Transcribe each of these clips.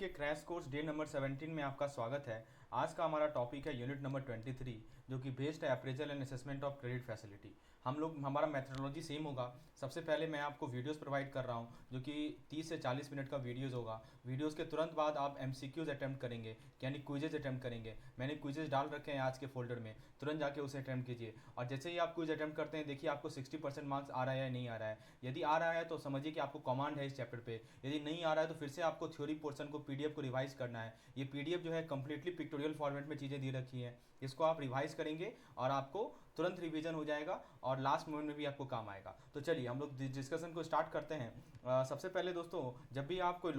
के crash course day number 17 में आपका स्वागत है। आज का हमारा टॉपिक है यूनिट नंबर 23, जो कि बेस्ड है appraisal and assessment of credit facility. हमारा मेथडोलॉजी सेम होगा। सबसे पहले मैं आपको वीडियोस प्रोवाइड कर रहा हूं, जो कि 30 से 40 मिनट का वीडियोस होगा। वीडियोस के तुरंत बाद आप एमसीक्यूज अटैम्प्ट करेंगे, यानी क्विजेज अटैम्प्ट करेंगे। मैंने क्विजेज डाल रखे हैं आज के फोल्डर में, तुरंत जाके उसे अटैम्प्ट कीजिए। और जैसे ही आप क्विज अटैम्प्ट करते हैं, देखिए आपको 60% मार्क्स आ रहा है या नहीं आ रहा है। यदि आ रहा है तो समझिए कि आपको कमांड है इस चैप्टर पे। यदि नहीं आ रहा है तो फिर से आपको थ्योरी पोर्शन को पीडीएफ को रिवाइज करना है। ये पीडीएफ जो है कंप्लीटली पिक्टोरियल फॉर्मेट में चीज़ें दी रखी हैं। इसको आप रिवाइज करेंगे और आपको तुरंत रिवीजन हो जाएगा और लास्ट मोमेंट में भी आपको काम आएगा। तो चलिए हम लोग डिस्कशन को स्टार्ट करते हैं। सबसे पहले दोस्तों, जब भी कोई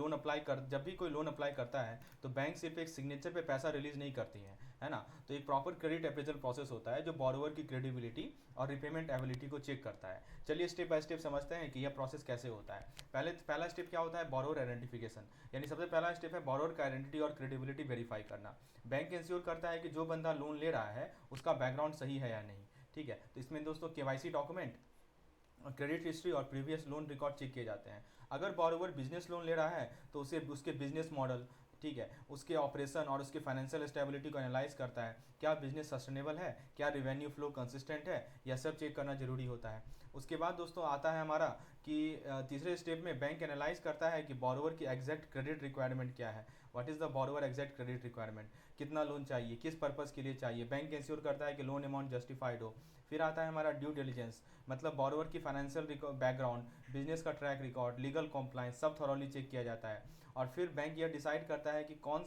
लोन अप्लाई करता है तो बैंक सिर्फ एक सिग्नेचर पे पैसा रिलीज नहीं करती है ना। तो एक प्रॉपर क्रेडिट अप्रेजल प्रोसेस होता है जो बोरोवर की क्रेडिबिलिटी और रिपेमेंट एबिलिटी को चेक करता है। चलिए स्टेप बाय स्टेप समझते हैं कि यह प्रोसेस कैसे होता है। पहला स्टेप क्या होता है? बोरोवर आइडेंटिफिकेशन, यानी सबसे पहला स्टेप है बोरोवर का आइडेंटिटी और क्रेडिबिलिटी वेरीफाई करना। बैंक इंश्योर करता है कि जो बंदा लोन ले रहा है उसका बैकग्राउंड सही है या नहीं। ठीक है, तो इसमें दोस्तों केवाईसी डॉक्यूमेंट, क्रेडिट हिस्ट्री और प्रीवियस लोन रिकॉर्ड चेक किए जाते हैं। अगर बोरोवर बिजनेस लोन ले रहा है तो उसे उसके बिजनेस मॉडल, ठीक है, उसके ऑपरेशन और उसके फाइनेंशियल स्टेबिलिटी को एनालाइज करता है। क्या बिजनेस सस्टेनेबल है, क्या रिवेन्यू फ्लो कंसिस्टेंट है, यह सब चेक करना जरूरी होता है। उसके बाद दोस्तों आता है हमारा कि तीसरे स्टेप में बैंक एनालाइज करता है कि बोरोवर की एग्जैक्ट क्रेडिट रिक्वायरमेंट क्या है। What is the borrower exact credit requirement, कितना लोन चाहिए, किस पर्पज़ के लिए चाहिए। बैंक इंश्योर करता है कि लोन अमाउंट जस्टिफाइड हो। फिर आता है हमारा ड्यू डिलिजेंस, मतलब बोरोवर की फाइनेंशियल बैकग्राउंड, बिजनेस का ट्रैक रिकॉर्ड, लीगल कॉम्प्लाइंस सब थॉरोली चेक किया जाता है। और फिर बैंक यह डिसाइड करता है कि कौन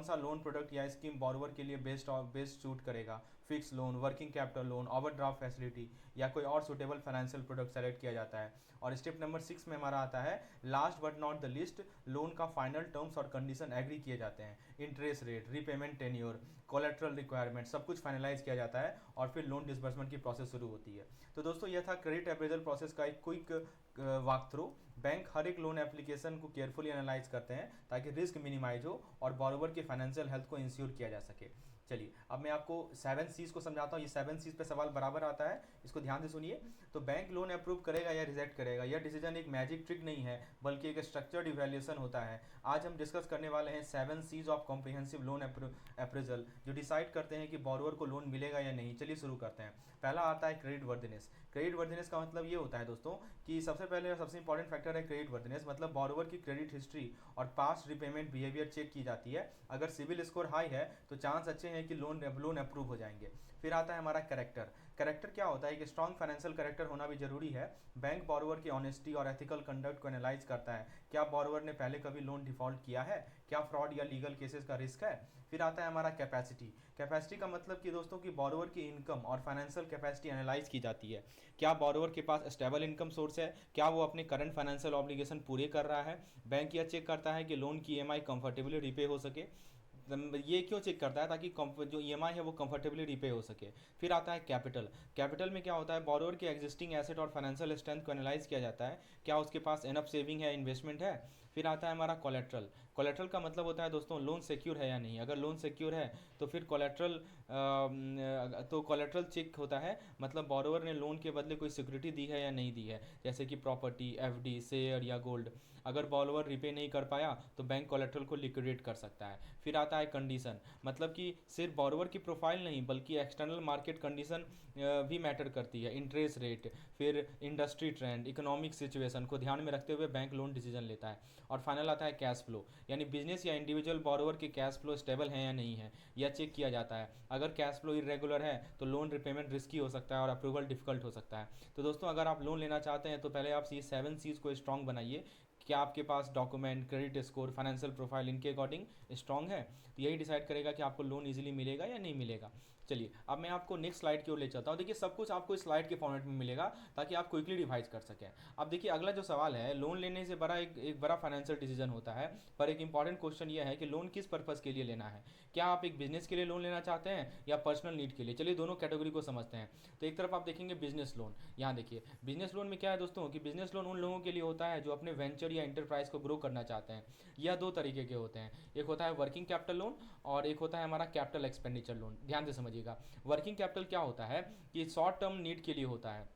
सा लोन प्रोडक्ट या स्कीम बोरोवर के लिए बेस्ट सूट करेगा। Fix loan, working capital loan, overdraft facility या कोई और सुटेबल फाइनेंशियल प्रोडक्ट सेलेक्ट किया जाता है। और स्टेप नंबर 6 में हमारा आता है last but not the list, loan का फाइनल टर्म्स और कंडीशन एग्री किए जाते हैं। Interest rate, repayment tenure, collateral requirement सब कुछ फाइनलाइज किया जाता है और फिर लोन डिसबर्समेंट की प्रोसेस शुरू होती है। तो दोस्तों यह था क्रेडिट अप्रेजल प्रोसेस का एक क्विक वॉक थ्रू। बैंक हर एक लोन एप्लीकेशन को केयरफुली एनालाइज करते हैं ताकि रिस्क मिनिमाइज हो और बोरोवर की फाइनेंशियल हेल्थ को इंश्योर किया जा सके। चलिए अब मैं आपको 7 सीज को समझाता हूँ। ये 7 सीज पे सवाल बराबर आता है, इसको ध्यान से सुनिए। तो बैंक लोन अप्रूव करेगा या रिजेक्ट करेगा, यह डिसीजन एक मैजिक ट्रिक नहीं है बल्कि एक स्ट्रक्चर्ड इवैल्यूएशन होता है। आज हम डिस्कस करने वाले हैं 7 Cs of comprehensive loan appraisal, जो डिसाइड करते हैं कि बोरोवर को लोन मिलेगा या नहीं। चलिए शुरू करते हैं। पहला आता है क्रेडिट वर्दिनेस। क्रेडिट वर्दिनेस का मतलब ये होता है दोस्तों कि सबसे पहले सबसे इंपॉर्टेंट फैक्टर है क्रेडिट वर्दिनेस, मतलब बोरोवर की क्रेडिट हिस्ट्री और पास्ट रिपेमेंट बिहेवियर चेक की जाती है। अगर सिविल स्कोर हाई है तो चांस अच्छे हैं कि लोन अप्रूव हो जाएंगे। फिर आता है हमारा कैरेक्टर। कैरेक्टर क्या होता है? कि स्ट्रॉन्ग फाइनेंशियल कैरेक्टर होना भी जरूरी है। बैंक बोरोवर की ऑनेस्टी और एथिकल कंडक्ट को एनालाइज करता है। क्या बोरोवर ने पहले कभी लोन डिफॉल्ट किया है, क्या फ्रॉड या लीगल केसेस का रिस्क है। फिर आता है हमारा कैपेसिटी। कैपेसिटी का मतलब कि दोस्तों की बोरोवर की इनकम और फाइनेंशियल कैपेसिटी एनालाइज की जाती है। क्या बोरोवर के पास स्टेबल इनकम सोर्स है, क्या वो अपने करंट फाइनेंशियल ऑब्लिगेशन पूरे कर रहा है। बैंक यह चेक करता है कि लोन की ईएमआई कंफर्टेबली रिपे हो सके। ये क्यों चेक करता है? ताकि जो ईएमआई है वो कंफर्टेबली रिपे हो सके। फिर आता है कैपिटल। कैपिटल में क्या होता है? बोरोवर के एग्जिस्टिंग एसेट और फाइनेंशियल स्ट्रेंथ को एनालाइज किया जाता है। क्या उसके पास एनफ सेविंग है, इन्वेस्टमेंट है। फिर आता है हमारा कोलेट्रल। कोलेट्रल का मतलब होता है दोस्तों लोन सिक्योर है या नहीं। अगर लोन सिक्योर है तो फिर कोलेट्रल चेक होता है, मतलब बोरोवर ने लोन के बदले कोई सिक्योरिटी दी है या नहीं दी है, जैसे कि प्रॉपर्टी, एफडी, शेयर या गोल्ड। अगर बोरोवर रिपे नहीं कर पाया तो बैंक कोलेट्रल को लिक्विडेट कर सकता है। फिर आता है कंडीशन, मतलब कि सिर्फ बोरोवर की प्रोफाइल नहीं बल्कि एक्सटर्नल मार्केट कंडीशन भी मैटर करती है। इंटरेस्ट रेट, फिर इंडस्ट्री ट्रेंड, इकोनॉमिक सिचुएशन को ध्यान में रखते हुए बैंक लोन डिसीजन लेता है। और फाइनल आता है कैश फ्लो, यानी बिजनेस या इंडिविजुअल बोरोवर के कैश फ्लो स्टेबल है या नहीं है, यह चेक किया जाता है। अगर कैश फ्लो इरेगुलर है तो लोन रिपेमेंट रिस्की हो सकता है और अप्रूवल डिफिकल्ट हो सकता है। तो दोस्तों अगर आप लोन लेना चाहते हैं तो पहले आप ये 7 सीज को स्ट्रॉन्ग बनाइए। क्या आपके पास document, credit score, financial profile इनके अकॉर्डिंग स्ट्रॉन्ग है, तो यही डिसाइड करेगा कि आपको लोन इजीली मिलेगा या नहीं मिलेगा। चलिए अब मैं आपको नेक्स्ट स्लाइड की ओर ले चलता हूँ। देखिए सब कुछ आपको इस स्लाइड के फॉर्मेट में मिलेगा ताकि आप क्विकली रिवाइज कर सकें। अब देखिए अगला जो सवाल है, लोन लेने से बड़ा एक बड़ा फाइनेंशियल डिसीजन होता है, पर एक इंपॉर्टेंट क्वेश्चन यह है कि लोन किस पर्पज़ के लिए लेना है। क्या आप एक बिजनेस के लिए लोन लेना चाहते हैं या पर्सनल नीड के लिए। चलिए दोनों कैटेगरी को समझते हैं। तो एक तरफ आप देखेंगे बिजनेस लोन। यहाँ देखिए बिजनेस लोन में क्या है दोस्तों कि बिजनेस लोन उन लोगों के लिए होता है जो अपने वेंचर या इंटरप्राइज को ग्रो करना चाहते हैं। यह दो तरीके के होते हैं, एक होता है वर्किंग कैपिटल लोन और एक होता है हमारा कैपिटल एक्सपेंडिचर लोन। ध्यान से समझिएगा। वर्किंग कैपिटल क्या होता है कि शॉर्ट टर्म नीड के लिए होता है।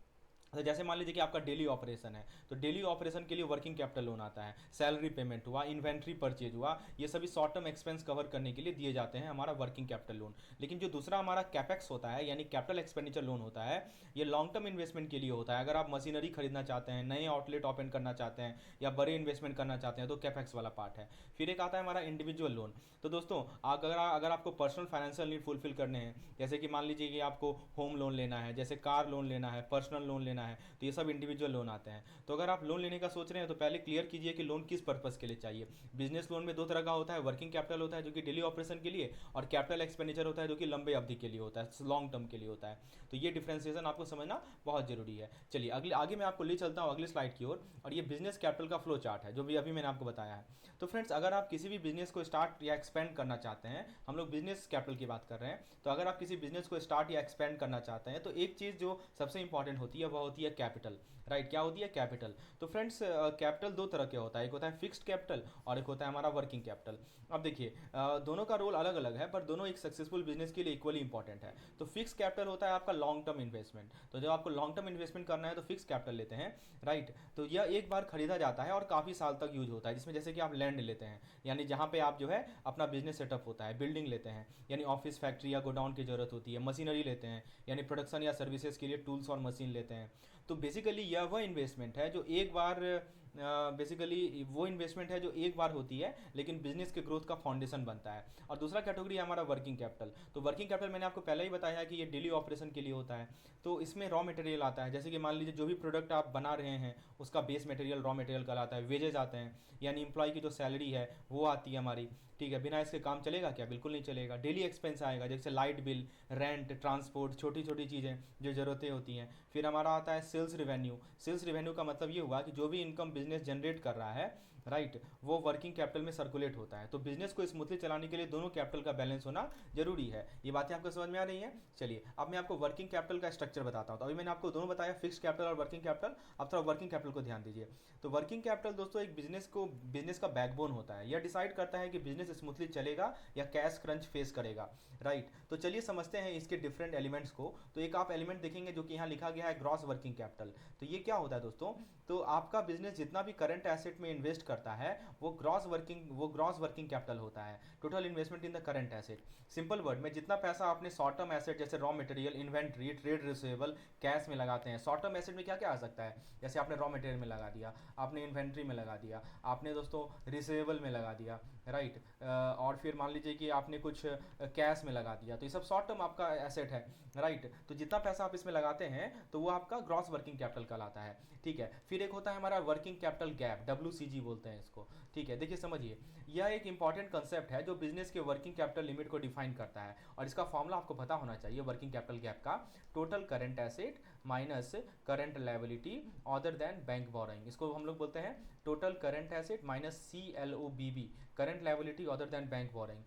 तो जैसे मान लीजिए कि आपका डेली ऑपरेशन है, तो डेली ऑपरेशन के लिए वर्किंग कैपिटल लोन आता है, सैलरी पेमेंट हुआ, इन्वेंट्री परचेज हुआ, ये सभी शॉर्ट टर्म एक्सपेंस कवर करने के लिए दिए जाते हैं हमारा वर्किंग कैपिटल लोन। लेकिन जो दूसरा हमारा कैपेक्स होता है यानी कैपिटल एक्सपेंडिचर लोन होता है, ये लॉन्ग टर्म इन्वेस्टमेंट के लिए होता है। अगर आप मशीनरी खरीदना चाहते हैं, नए आउटलेट ओपन करना चाहते हैं या बड़े इन्वेस्टमेंट करना चाहते हैं, तो कैपेक्स वाला पार्ट है। फिर एक आता है हमारा इंडिविजुअल लोन। तो दोस्तों अगर आपको पर्सनल फाइनेंशियल नीड फुलफिल करने हैं, जैसे कि मान लीजिए कि आपको होम लोन लेना है, जैसे कार लोन लेना है, पर्सनल लोन लेना है, तो ये सब इंडिविजुअल लोन आते हैं। तो अगर आप लोन लेने का सोच रहे हैं तो पहले क्लियर कीजिए कि लोन किस पर्पस के लिए चाहिए। बिजनेस लोन में दो तरह का होता है, वर्किंग कैपिटल होता है जो कि डेली ऑपरेशन के लिए, और कैपिटल एक्सपेंडिचर होता है जो कि लंबे अवधि के लिए होता है, लॉन्ग टर्म के लिए होता है। तो ये डिफ्रेंसिएशन आपको समझना बहुत जरूरी है। चलिए आगे मैं आपको ले चलता हूँ अगली स्लाइड की ओर, और ये बिजनेस कैपिटल का फ्लो चार्ट है जो भी अभी मैंने आपको बताया है। तो फ्रेंड्स, अगर आप किसी भी बिजनेस को स्टार्ट या एक्सपेंड करना चाहते हैं, हम लोग बिजनेस कैपिटल की बात कर रहे हैं, तो अगर आप किसी बिजनेस को स्टार्ट या एक्सपेंड करना चाहते हैं तो एक चीज़ जो सबसे इंपॉर्टेंट होती है वह होती है कैपिटल। राइट, क्या होती है? कैपिटल। तो फ्रेंड्स, कैपिटल दो तरह के होता है, एक होता है फिक्स्ड कैपिटल और एक होता है हमारा वर्किंग कैपिटल। अब देखिए, दोनों का रोल अलग अलग है, पर दोनों एक सक्सेसफुल बिजनेस के लिए इक्वली इंपॉर्टेंट है। तो फिक्स कैपिटल होता है आपका लॉन्ग टर्म इन्वेस्टमेंट। तो जब आपको लॉन्ग टर्म इन्वेस्टमेंट करना है तो फिक्स कैपिटल लेते हैं। राइट, तो यह एक बार खरीदा जाता है और काफ़ी साल तक यूज होता है, जिसमें जैसे कि आप लैंड लेते हैं, यानी जहाँ पे आप जो है अपना बिजनेस सेटअप होता है, बिल्डिंग लेते हैं यानी ऑफिस फैक्ट्री या गोडाउन की जरूरत होती है, मशीनरी लेते हैं यानी प्रोडक्शन या सर्विसेज के लिए टूल्स और मशीन लेते हैं। तो बेसिकली यह वह इन्वेस्टमेंट है जो एक बार बेसिकली वो इन्वेस्टमेंट है जो एक बार होती है लेकिन बिजनेस के ग्रोथ का फाउंडेशन बनता है। और दूसरा कैटेगरी है हमारा वर्किंग कैपिटल। तो वर्किंग कैपिटल मैंने आपको पहले ही बताया है कि ये डेली ऑपरेशन के लिए होता है। तो इसमें रॉ मटेरियल आता है, जैसे कि मान लीजिए जो भी प्रोडक्ट आप बना रहे हैं उसका बेस मटेरियल रॉ मटेरियल कहलाता है। वेजेज आते हैं यानी इंप्लॉय की जो सैलरी है वो आती है हमारी। ठीक है, बिना इसके काम चलेगा क्या? बिल्कुल नहीं चलेगा। डेली एक्सपेंस आएगा, जैसे लाइट बिल, रेंट, ट्रांसपोर्ट, छोटी छोटी चीज़ें जो ज़रूरतें होती हैं। फिर हमारा आता है सेल्स रिवेन्यू। सेल्स रिवेन्यू का मतलब ये हुआ कि जो भी इनकम बिजनेस जनरेट कर रहा है, राइट, वो वर्किंग कैपिटल में सर्कुलेट होता है। तो बिजनेस को स्मूथली चलाने के लिए दोनों कैपिटल का बैलेंस होना जरूरी है। ये बातें आपको समझ में आ रही हैं? चलिए अब मैं आपको वर्किंग कैपिटल का स्ट्रक्चर बताता हूँ। तो अभी मैंने आपको दोनों बताया, फिक्स्ड कैपिटल और वर्किंग कैपिटल। अब थोड़ा वर्किंग कैपिटल को ध्यान दीजिए। तो वर्किंग कैपिटल दोस्तों एक बिजनेस का बैकबोन होता है। यह डिसाइड करता है कि बिजनेस स्मूथली चलेगा या कैश क्रंच फेस करेगा। राइट, तो चलिए समझते हैं इसके डिफरेंट एलिमेंट्स को। तो एक आप एलिमेंट देखेंगे जो कि यहाँ लिखा गया है, ग्रॉस वर्किंग कैपिटल। तो ये क्या होता है दोस्तों? तो आपका बिजनेस जितना भी करंट एसेट में इन्वेस्ट करता है वो ग्रॉस वर्किंग कैपिटल होता है। Total investment in the current asset. Simple word में जितना पैसा आपने शॉर्ट टर्म एसेट जैसे raw material, inventory, trade receivable, cash में लगाते हैं। शॉर्ट टर्म एसेट में क्या क्या आ सकता है? जैसे आपने रॉ मटेरियल में लगा दिया, आपने इन्वेंट्री में लगा दिया, आपने दोस्तों रिसीवेबल में लगा दिया। राइट, और फिर मान लीजिए कि आपने कुछ कैश में लगा दिया, तो ये सब शॉर्ट टर्म आपका एसेट है। राइट, तो जितना पैसा आप इसमें लगाते हैं तो वो आपका ग्रॉस वर्किंग कैपिटल कहलाता है। ठीक है, फिर एक होता है हमारा वर्किंग कैपिटल गैप, WCG बोलते हैं इसको। ठीक है, देखिए समझिए, यह एक इंपॉर्टेंट कंसेप्ट है जो बिजनेस के वर्किंग कैपिटल लिमिट को डिफाइन करता है, और इसका फॉर्मूला आपको पता होना चाहिए वर्किंग कैपिटल गैप का। Total current asset minus current liability other than bank borrowing, इसको हम लोग बोलते हैं total current asset minus CLOBB, current liability other than bank borrowing.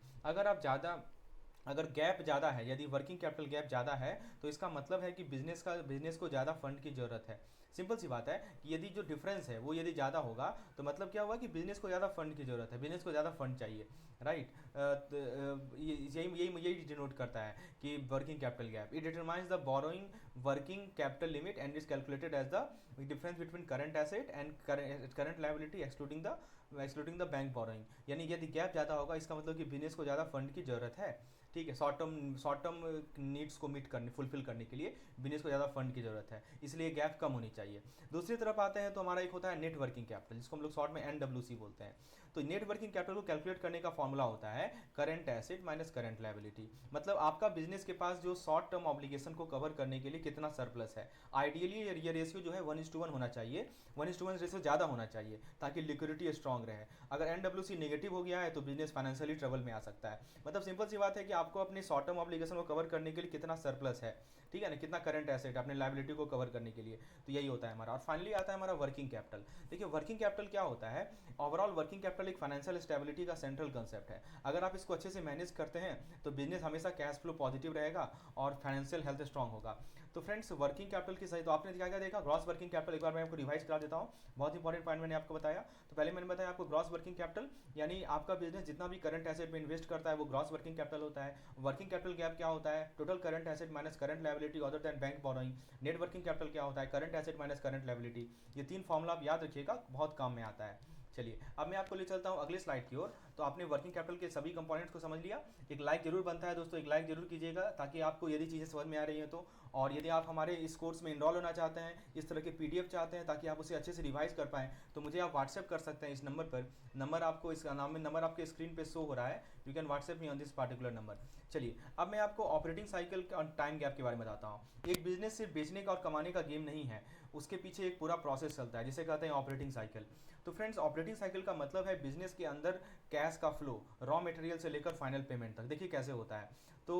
अगर गैप ज़्यादा है, यदि वर्किंग कैपिटल गैप ज़्यादा है, तो इसका मतलब है कि बिजनेस को ज़्यादा फंड की ज़रूरत है। सिंपल सी बात है कि यदि जो डिफरेंस है वो यदि ज़्यादा होगा तो मतलब क्या हुआ कि बिजनेस को ज़्यादा फंड की ज़रूरत है, बिजनेस को ज़्यादा फंड चाहिए। राइट, यही यही यही डिनोट करता है कि working capital gap it determines the borrowing working capital limit and is calculated as the difference between current asset and current liability excluding the bank borrowing. यानी यदि गैप ज़्यादा होगा इसका मतलब कि बिजनेस को ज़्यादा फंड की ज़रूरत है। ठीक है, शॉर्ट टर्म नीड्स को फुलफिल करने के लिए बिजनेस को ज़्यादा फंड की ज़रूरत है, इसलिए गैप कम होनी चाहिए। दूसरी तरफ आते हैं तो हमारा एक होता है नेट वर्किंग कैपिटल, जिसको हम लोग शॉर्ट में NWC बोलते हैं। तो नेट वर्किंग कैपिटल को कैलकुलेट करने का फॉर्मूला होता है current asset minus current liability. मतलब आपका बिजनेस के पास जो शॉर्ट टर्म ऑब्लिगेशन को कवर करने के लिए कितना सरप्लस है। आइडियली ये रेशियो जो है 1:1 होना चाहिए, 1:1 रेशियो ज़्यादा होना चाहिए ताकि लिक्विडिटी स्ट्रॉन्ग रहे। अगर NWC नेगेटिव हो गया है तो बिजनेस फाइनेंशियली ट्रबल में आ सकता है। मतलब सिंपल सी बात है कि आपको अपनी शॉर्ट टर्म ऑब्लिगेशन को कवर करने के लिए कितना सरप्लस है, ठीक है ना, कितना करंट एसेट अपने लायबिलिटी को कवर करने के लिए। तो यही होता है हमारा। और फाइनली आता है हमारा वर्किंग कैपिटल। देखिए वर्किंग कैपिटल क्या होता है? ओवरऑल वर्किंग कैपिटल कैपिटल एक फाइनेंशियल स्टेबिलिटी का सेंट्रल कंसेप्ट है। अगर आप इसको अच्छे से मैनेज करते हैं तो बिजनेस हमेशा कैश फ्लो पॉजिटिव रहेगा और फाइनेंशियल हेल्थ स्ट्रांग होगा। तो फ्रेंड्स, वर्किंग कैपिटल की सही तो आपने क्या क्या देखा, ग्रॉस वर्किंग कैपिटल, एक बार मैं आपको रिवाइज करा देता हूँ, बहुत इंपॉर्टेंट पॉइंट मैंने आपको बताया। तो पहले मैंने बताया आपको ग्रॉस वर्किंग कैपिटल यानी आपका बिजनेस जितना भी करंट एसेट में इन्वेस्ट करता है वो ग्रॉस वर्किंग कैपिटल होता है। वर्किंग कैपिटल गैप क्या होता है, total current asset minus current liability other than bank borrowing. Net working capital क्या होता है, current asset minus current liability. ये 3 फॉर्मूला आप याद रखिएगा, बहुत काम में आता है। चलिए अब मैं आपको ले चलता हूँ अगले स्लाइड की ओर। तो आपने वर्किंग कैपिटल के सभी कंपोनेंट्स को समझ लिया। एक लाइक जरूर बनता है दोस्तों, एक लाइक जरूर कीजिएगा ताकि आपको यदि चीज़ें समझ में आ रही हैं तो। और यदि आप हमारे इस कोर्स में इनरोल होना चाहते हैं, इस तरह के पीडीएफ चाहते हैं ताकि आप उसे अच्छे से रिवाइज कर पाएँ, तो मुझे आप व्हाट्सएप कर सकते हैं इस नंबर पर। नंबर आपको इसका नाम में नंबर आपके स्क्रीन पे शो हो रहा है, you can WhatsApp me on this particular number. चलिए अब मैं आपको ऑपरेटिंग साइकिल और टाइम गैप के बारे में बताता हूँ। एक बिजनेस सिर्फ बेचने का और कमाने का गेम नहीं है, उसके पीछे एक पूरा प्रोसेस चलता है जिसे कहते हैं ऑपरेटिंग साइकिल। तो फ्रेंड्स, ऑपरेटिंग साइकिल का मतलब है बिजनेस के अंदर कैश का फ्लो रॉ मटेरियल से लेकर फाइनल पेमेंट तक। देखिए कैसे होता है। तो